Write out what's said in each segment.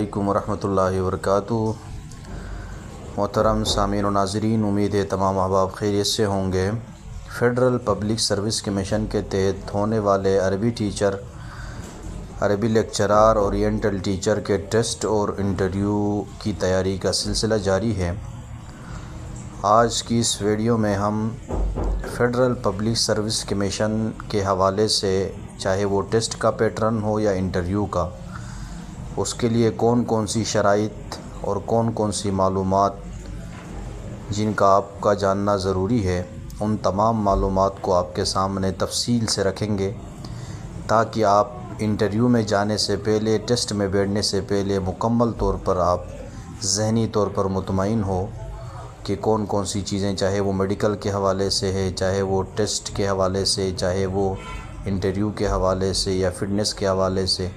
علیکم ورحمۃ اللہ وبرکاتہ۔ محترم سامعین و ناظرین، امید ہے تمام احباب خیریت سے ہوں گے۔ فیڈرل پبلک سروس کمیشن کے تحت ہونے والے عربی ٹیچر، عربی لیکچرار، اورینٹل ٹیچر کے ٹیسٹ اور انٹرویو کی تیاری کا سلسلہ جاری ہے۔ آج کی اس ویڈیو میں ہم فیڈرل پبلک سروس کمیشن کے حوالے سے، چاہے وہ ٹیسٹ کا پیٹرن ہو یا انٹرویو کا، اس کے لیے کون کون سی شرائط اور کون کون سی معلومات جن کا آپ کا جاننا ضروری ہے، ان تمام معلومات کو آپ کے سامنے تفصیل سے رکھیں گے، تاکہ آپ انٹرویو میں جانے سے پہلے، ٹیسٹ میں بیٹھنے سے پہلے مکمل طور پر آپ ذہنی طور پر مطمئن ہو کہ کون کون سی چیزیں، چاہے وہ میڈیکل کے حوالے سے ہے، چاہے وہ ٹیسٹ کے حوالے سے، چاہے وہ انٹرویو کے حوالے سے یا فٹنس کے حوالے سے،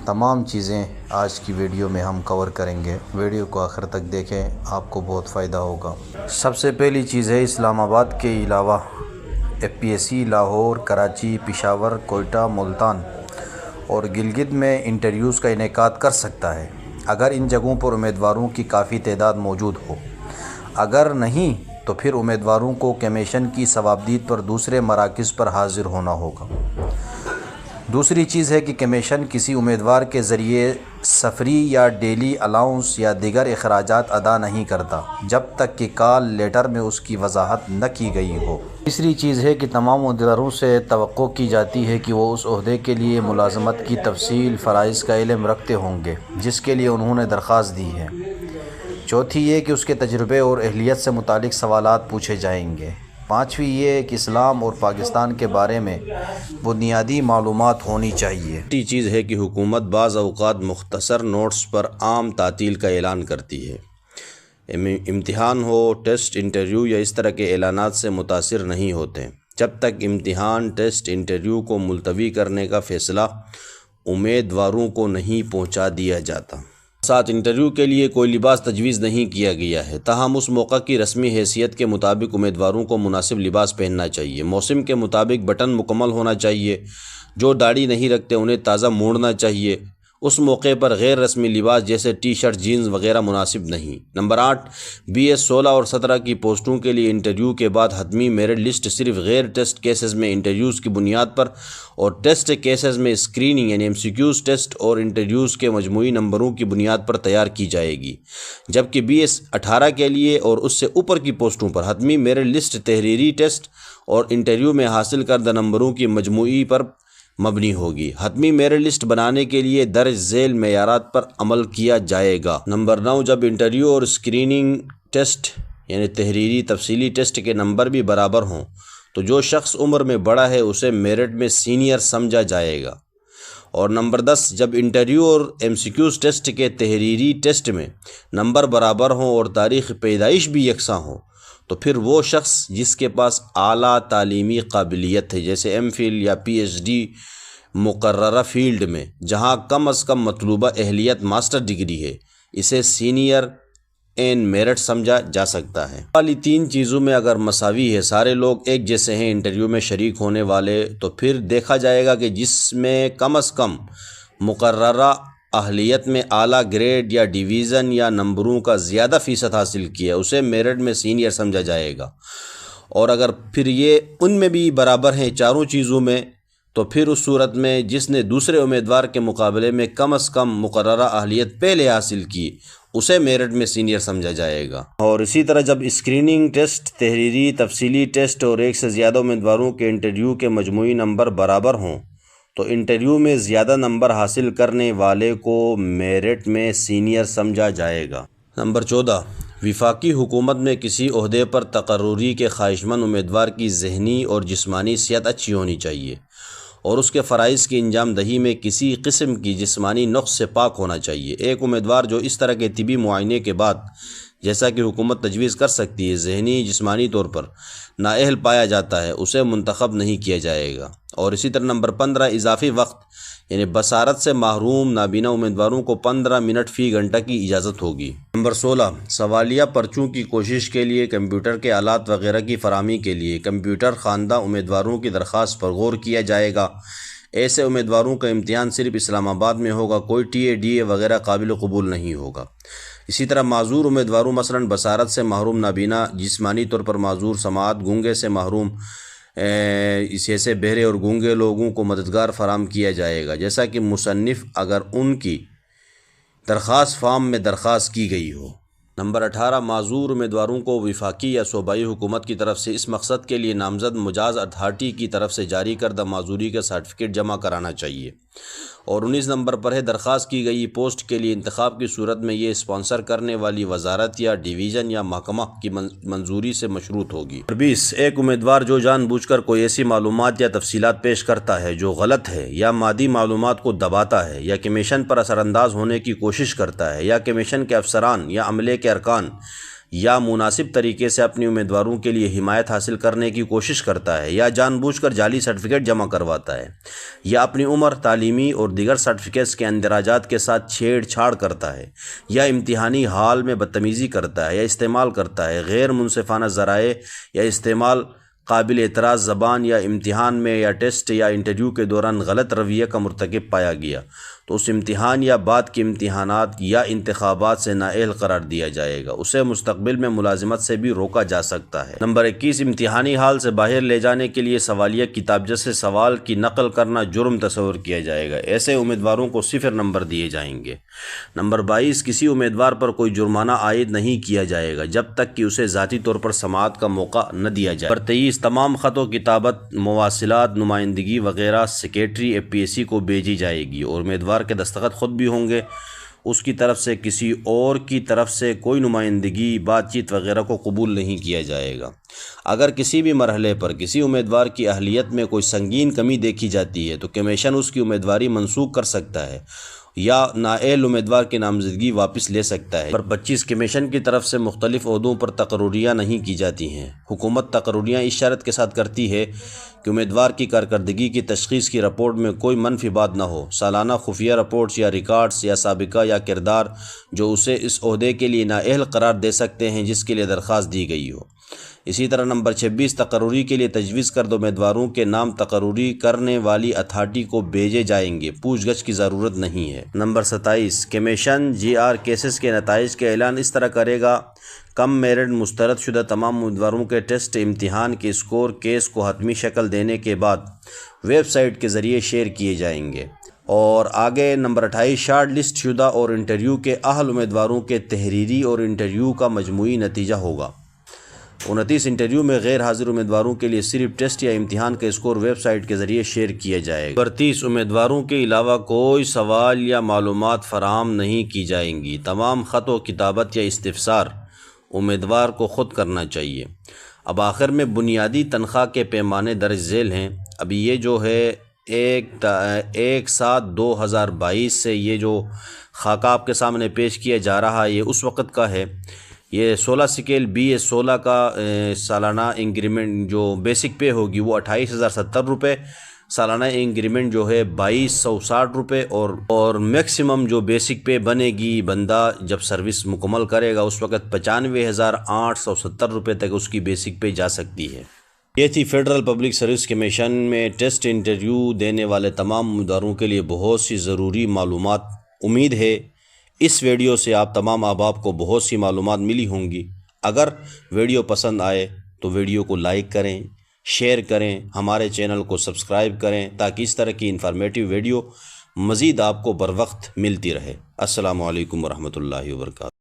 تمام چیزیں آج کی ویڈیو میں ہم کور کریں گے۔ ویڈیو کو آخر تک دیکھیں، آپ کو بہت فائدہ ہوگا۔ سب سے پہلی چیز ہے، اسلام آباد کے علاوہ FPSC لاہور، کراچی، پشاور، کوئٹہ، ملتان اور گلگت میں انٹرویوز کا انعقاد کر سکتا ہے، اگر ان جگہوں پر امیدواروں کی کافی تعداد موجود ہو۔ اگر نہیں تو پھر امیدواروں کو کمیشن کی صوابدید پر دوسرے مراکز پر حاضر ہونا ہوگا۔ دوسری چیز ہے کہ کمیشن کسی امیدوار کے ذریعے سفری یا ڈیلی الاؤنس یا دیگر اخراجات ادا نہیں کرتا، جب تک کہ کال لیٹر میں اس کی وضاحت نہ کی گئی ہو۔ تیسری چیز ہے کہ تمام امیدواروں سے توقع کی جاتی ہے کہ وہ اس عہدے کے لیے ملازمت کی تفصیل، فرائض کا علم رکھتے ہوں گے جس کے لیے انہوں نے درخواست دی ہے۔ چوتھی یہ کہ اس کے تجربے اور اہلیت سے متعلق سوالات پوچھے جائیں گے۔ پانچویں یہ کہ اسلام اور پاکستان کے بارے میں بنیادی معلومات ہونی چاہیے۔ چھٹی چیز ہے کہ حکومت بعض اوقات مختصر نوٹس پر عام تعطیل کا اعلان کرتی ہے۔ امتحان ہو، ٹیسٹ، انٹرویو یا اس طرح کے اعلانات سے متاثر نہیں ہوتے جب تک امتحان، ٹیسٹ، انٹرویو کو ملتوی کرنے کا فیصلہ امیدواروں کو نہیں پہنچا دیا جاتا۔ ساتھ انٹرویو کے لیے کوئی لباس تجویز نہیں کیا گیا ہے، تاہم اس موقع کی رسمی حیثیت کے مطابق امیدواروں کو مناسب لباس پہننا چاہیے۔ موسم کے مطابق بٹن مکمل ہونا چاہیے۔ جو داڑھی نہیں رکھتے انہیں تازہ موڑنا چاہیے۔ اس موقع پر غیر رسمی لباس جیسے ٹی شرٹ، جینز وغیرہ مناسب نہیں۔ نمبر 8، BS 16 اور 17 کی پوسٹوں کے لیے انٹرویو کے بعد حتمی میرٹ لسٹ صرف غیر ٹیسٹ کیسز میں انٹرویوز کی بنیاد پر اور ٹیسٹ کیسز میں اسکریننگ یعنی MCQs ٹیسٹ اور انٹرویوز کے مجموعی نمبروں کی بنیاد پر تیار کی جائے گی، جبکہ BS 18 کے لیے اور اس سے اوپر کی پوسٹوں پر حتمی میرٹ لسٹ تحریری ٹیسٹ اور انٹرویو میں حاصل کردہ نمبروں کی مجموعی پر مبنی ہوگی۔ حتمی میرٹ لسٹ بنانے کے لیے درج ذیل معیارات پر عمل کیا جائے گا۔ نمبر 9، جب انٹرویو اور اسکریننگ ٹیسٹ یعنی تحریری تفصیلی ٹیسٹ کے نمبر بھی برابر ہوں تو جو شخص عمر میں بڑا ہے اسے میرٹ میں سینئر سمجھا جائے گا۔ اور نمبر 10، جب انٹرویو اور MCQs ٹیسٹ کے تحریری ٹیسٹ میں نمبر برابر ہوں اور تاریخ پیدائش بھی یکساں ہو تو پھر وہ شخص جس کے پاس اعلیٰ تعلیمی قابلیت ہے، جیسے MPhil یا PhD مقررہ فیلڈ میں، جہاں کم از کم مطلوبہ اہلیت ماسٹر ڈگری ہے، اسے سینئر این میرٹ سمجھا جا سکتا ہے۔ والی تین چیزوں میں اگر مساوی ہے، سارے لوگ ایک جیسے ہیں انٹرویو میں شریک ہونے والے، تو پھر دیکھا جائے گا کہ جس میں کم از کم مقررہ اہلیت میں اعلیٰ گریڈ یا ڈویژن یا نمبروں کا زیادہ فیصد حاصل کیا، اسے میرٹ میں سینئر سمجھا جائے گا۔ اور اگر پھر یہ ان میں بھی برابر ہیں چاروں چیزوں میں، تو پھر اس صورت میں جس نے دوسرے امیدوار کے مقابلے میں کم از کم مقررہ اہلیت پہلے حاصل کی، اسے میرٹ میں سینئر سمجھا جائے گا۔ اور اسی طرح جب اسکریننگ ٹیسٹ، تحریری تفصیلی ٹیسٹ اور ایک سے زیادہ امیدواروں کے انٹرویو کے مجموعی نمبر برابر ہوں تو انٹرویو میں زیادہ نمبر حاصل کرنے والے کو میرٹ میں سینئر سمجھا جائے گا۔ نمبر 14، وفاقی حکومت میں کسی عہدے پر تقرری کے خواہشمند امیدوار کی ذہنی اور جسمانی صحت اچھی ہونی چاہیے اور اس کے فرائض کی انجام دہی میں کسی قسم کی جسمانی نقص سے پاک ہونا چاہیے۔ ایک امیدوار جو اس طرح کے طبی معائنے کے بعد، جیسا کہ حکومت تجویز کر سکتی ہے، ذہنی جسمانی طور پر نااہل پایا جاتا ہے، اسے منتخب نہیں کیا جائے گا۔ اور اسی طرح نمبر 15، اضافی وقت یعنی بصارت سے محروم نابینا امیدواروں کو 15 منٹ فی گھنٹہ کی اجازت ہوگی۔ نمبر 16، سوالیہ پرچوں کی کوشش کے لیے کمپیوٹر کے آلات وغیرہ کی فراہمی کے لیے کمپیوٹر خواندہ امیدواروں کی درخواست پر غور کیا جائے گا۔ ایسے امیدواروں کا امتحان صرف اسلام آباد میں ہوگا، کوئی ٹی اے ڈی اے وغیرہ قابل قبول نہیں ہوگا۔ اسی طرح معذور امیدواروں مثلاً بصارت سے محروم نابینا، جسمانی طور پر معذور، سماعت گونگے سے محروم، ایسے بہرے اور گونگے لوگوں کو مددگار فراہم کیا جائے گا، جیسا کہ مصنف اگر ان کی درخواست فارم میں درخواست کی گئی ہو۔ نمبر 18، معذور امیدواروں کو وفاقی یا صوبائی حکومت کی طرف سے اس مقصد کے لیے نامزد مجاز اتھارٹی کی طرف سے جاری کردہ معذوری کا سرٹیفکیٹ جمع کرانا چاہیے۔ اور 19 نمبر پر ہے، درخواست کی گئی پوسٹ کے لیے انتخاب کی صورت میں یہ اسپانسر کرنے والی وزارت یا ڈویژن یا محکمہ کی منظوری سے مشروط ہوگی۔ 20، ایک امیدوار جو جان بوجھ کر کوئی ایسی معلومات یا تفصیلات پیش کرتا ہے جو غلط ہے، یا مادی معلومات کو دباتا ہے، یا کمیشن پر اثر انداز ہونے کی کوشش کرتا ہے، یا کمیشن کے افسران یا عملے کے ارکان یا مناسب طریقے سے اپنی امیدواروں کے لیے حمایت حاصل کرنے کی کوشش کرتا ہے، یا جان بوجھ کر جعلی سرٹیفکیٹ جمع کرواتا ہے، یا اپنی عمر، تعلیمی اور دیگر سرٹیفکیٹس کے اندراجات کے ساتھ چھیڑ چھاڑ کرتا ہے، یا امتحانی ہال میں بدتمیزی کرتا ہے یا استعمال کرتا ہے، غیر منصفانہ ذرائع یا استعمال قابل اعتراض زبان یا امتحان میں یا ٹیسٹ یا انٹرویو کے دوران غلط رویے کا مرتکب پایا گیا، تو اس امتحان یا بعد کے امتحانات یا انتخابات سے نااہل قرار دیا جائے گا، اسے مستقبل میں ملازمت سے بھی روکا جا سکتا ہے۔ نمبر 21، امتحانی ہال سے باہر لے جانے کے لیے سوالیہ کتابچہ سے سوال کی نقل کرنا جرم تصور کیا جائے گا، ایسے امیدواروں کو 0 نمبر دیے جائیں گے۔ نمبر 22، کسی امیدوار پر کوئی جرمانہ عائد نہیں کیا جائے گا جب تک کہ اسے ذاتی طور پر سماعت کا موقع نہ دیا جائے۔ نمبر 23، تمام خط و کتابت، مواصلات، نمائندگی وغیرہ سیکریٹری APSC کو بھیجی جائے گی، اور امیدوار کے دستخط خود بھی ہوں گے، اس کی طرف سے کسی اور کی طرف سے کوئی نمائندگی، بات چیت وغیرہ کو قبول نہیں کیا جائے گا۔ اگر کسی بھی مرحلے پر کسی امیدوار کی اہلیت میں کوئی سنگین کمی دیکھی جاتی ہے تو کمیشن اس کی امیدواری منسوخ کر سکتا ہے یا نااہل امیدوار کی نامزدگی واپس لے سکتا ہے۔ نمبر 25، کمیشن کی طرف سے مختلف عہدوں پر تقرریاں نہیں کی جاتی ہیں۔ حکومت تقرریاں اس شرط کے ساتھ کرتی ہے کہ امیدوار کی کارکردگی کی تشخیص کی رپورٹ میں کوئی منفی بات نہ ہو، سالانہ خفیہ رپورٹس یا ریکارڈز یا سابقہ یا کردار جو اسے اس عہدے کے لیے نااہل قرار دے سکتے ہیں جس کے لیے درخواست دی گئی ہو۔ اسی طرح نمبر 26، تقرری کے لیے تجویز کردہ امیدواروں کے نام تقرری کرنے والی اتھارٹی کو بھیجے جائیں گے، پوچھ گچھ کی ضرورت نہیں ہے۔ نمبر 27، کمیشن GR کیسز کے نتائج کا اعلان اس طرح کرے گا: کم میرٹ مسترد شدہ تمام امیدواروں کے ٹیسٹ امتحان کے اسکور کیس کو حتمی شکل دینے کے بعد ویب سائٹ کے ذریعے شیئر کیے جائیں گے۔ اور آگے نمبر 28، شارٹ لسٹ شدہ اور انٹرویو کے اہل امیدواروں کے تحریری اور انٹرویو کا مجموعی نتیجہ ہوگا۔ 29، انٹرویو میں غیر حاضر امیدواروں کے لیے صرف ٹیسٹ یا امتحان کا اسکور ویب سائٹ کے ذریعے شیئر کیا جائے گا۔ 30، امیدواروں کے علاوہ کوئی سوال یا معلومات فراہم نہیں کی جائیں گی۔ تمام خط و کتابت یا استفسار امیدوار کو خود کرنا چاہیے۔ اب آخر میں بنیادی تنخواہ کے پیمانے درج ذیل ہیں۔ ابھی یہ جو ہے 1/7/2022 سے یہ جو خاکہ آپ کے سامنے پیش کیا جا رہا ہے یہ اس وقت کا ہے۔ یہ 16 سکیل BS16 کا سالانہ انکریمنٹ جو بیسک پے ہوگی وہ 28,070 روپے، سالانہ انکریمنٹ جو ہے 2,260 روپے، اور میکسیمم جو بیسک پے بنے گی بندہ جب سروس مکمل کرے گا اس وقت 95,870 روپے تک اس کی بیسک پے جا سکتی ہے۔ یہ تھی فیڈرل پبلک سروس کمیشن میں ٹیسٹ انٹرویو دینے والے تمام امیدواروں کے لیے بہت سی ضروری معلومات۔ امید ہے اس ویڈیو سے آپ تمام احباب کو بہت سی معلومات ملی ہوں گی۔ اگر ویڈیو پسند آئے تو ویڈیو کو لائک کریں، شیئر کریں، ہمارے چینل کو سبسکرائب کریں تاکہ اس طرح کی انفارمیٹیو ویڈیو مزید آپ کو بر وقت ملتی رہے۔ السلام علیکم ورحمۃ اللہ وبرکاتہ۔